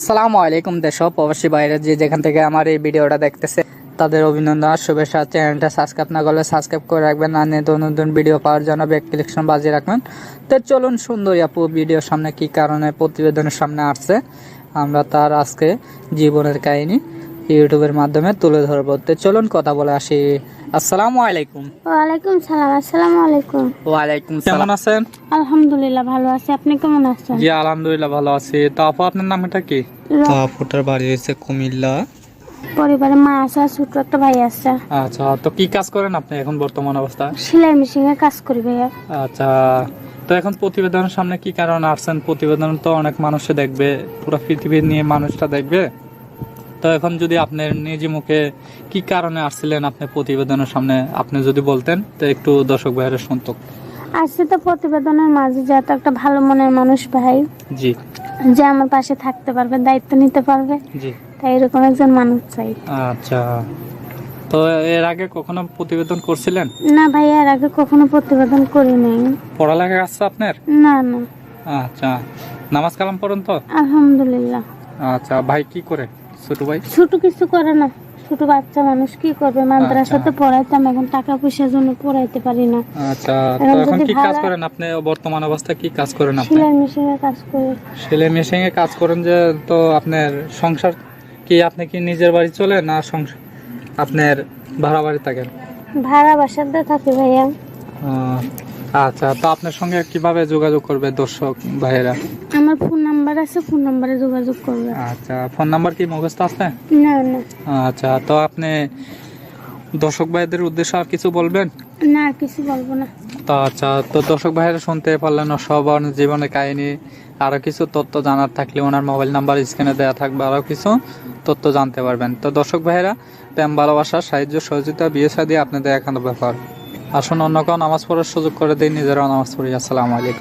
আসসালামু আলাইকুম দেশ প্রবাসী বাইরে যে যেখান থেকে আমার এই ভিডিওটা দেখতেছে তাদের অভিনন্দন আর শুভেচ্ছা। চ্যানেলটা সাবস্ক্রাইব না করলে সাবস্ক্রাইব করে রাখবেন, আর নতুন নতুন ভিডিও পাওয়ার জন্য বেল ক্লিকশন বাজিয়ে রাখবেন। তো চলুন সুন্দরী আপু ভিডিওর সামনে কি কারণে প্রতিবেদনের সামনে আসছে আমরা তার আজকে জীবনের কাহিনী ইউটিউবের মাধ্যমে তুলে ধরবো। তো চলুন কথা বলে আসি। আসসালামু আলাইকুম। ওয়ালাইকুম সালাম। আসসালামু আলাইকুম। ওয়ালাইকুম সালাম। কেমন আছেন? আলহামদুলিল্লাহ ভালো আছি, আপনি কেমন আছেন? জি আলহামদুলিল্লাহ ভালো আছি। তো আপু আপনার নামটা কি? তো আপুটার বাড়ি হয়েছে কুমিল্লা। পরিবারে মা আছে, ছোট একটা ভাই আছে। আচ্ছা, তো কি কাজ করেন আপনি এখন বর্তমান অবস্থা? সেলাই মেশিনে কাজ করি ভাইয়া। আচ্ছা, তো এখন প্রতিবেদনের সামনে কি কারণে আসছেন? প্রতিবেদন তো অনেক মানুষে দেখবে, পুরো পৃথিবীর নিয়ে মানুষটা দেখবে। তো এখন যদি আপনার নিজ মুখে কি কারণে আসছিলেন আপনি প্রতিবেদনের সামনে আপনি যদি বলতেন তো একটু দর্শক ভাইয়েরা শুনতো। আসছে তো প্রতিবেদনের মাঝে যে একটা ভালো মনের মানুষ ভাই, জি, যে আমার পাশে থাকতে পারবে, দায়িত্ব নিতে পারবে, জি। তাই এরকম একজন মানুষ চাই। আচ্ছা, তো এর আগে কখনো প্রতিবেদন করছিলেন? না ভাইয়া, এর আগে কখনো প্রতিবেদন করি নাই। পড়ালেখা আছে আপনার? না না। আচ্ছা, নামাজ কালাম পড়েন তো? আলহামদুলিল্লাহ। আচ্ছা, ভাই কি করে? ছোট ভাই? ছোট কিছু করে না, ছোট বাচ্চা মানুষ কি করবে, মাদ্রাসাতে পড়াইতাম, এখন টাকা পয়সার জন্য পড়াইতে পারি না। আচ্ছা, তো এখন কি কাজ করেন আপনি? বর্তমান অবস্থায় কি কাজ করেন আপনি? সেলাই মেশিনে কাজ করি। সেলাই মেশিনে কাজ করেন যে, তো আপনার সংসার কি আপনি কি নিজের বাড়ি চলে না সংসার আপনার ভাড়া বাড়ি থাকেন? ভাড়া বাসাতে থাকি ভাইয়া। আচ্ছা, তো আপনার সঙ্গে কিভাবে যোগাযোগ করবে দর্শক ভাইয়েরা? আমার ফোন নাম্বার আছে, ফোন নাম্বারে যোগাযোগ করবে। আচ্ছা, ফোন নাম্বার কি মুখস্থ আছে? না না। আচ্ছা, তো আপনি দর্শক ভাইদের উদ্দেশ্যে আর কিছু বলবেন? না, আর কিছু বলবো না। তো আচ্ছা, তো দর্শক ভাইয়েরা শুনতে পারলেন সবার জীবনের কাহিনী। আরো কিছু তথ্য জানার থাকলে ওনার মোবাইল নাম্বার স্ক্রিনে দেওয়া থাকবে, আরো কিছু তথ্য জানতে পারবেন। তো দর্শক ভাইয়েরা, প্রেম ভালোবাসা সাহায্য সহযোগিতা বিয়ে শাদী আপনাদের একান্ত ব্যাপার। আসুন অন্য কেউ নামাজ পড়ার সুযোগ করে দিই, নিজেরাও নামাজ পড়ি। আসসালামু আলাইকুম।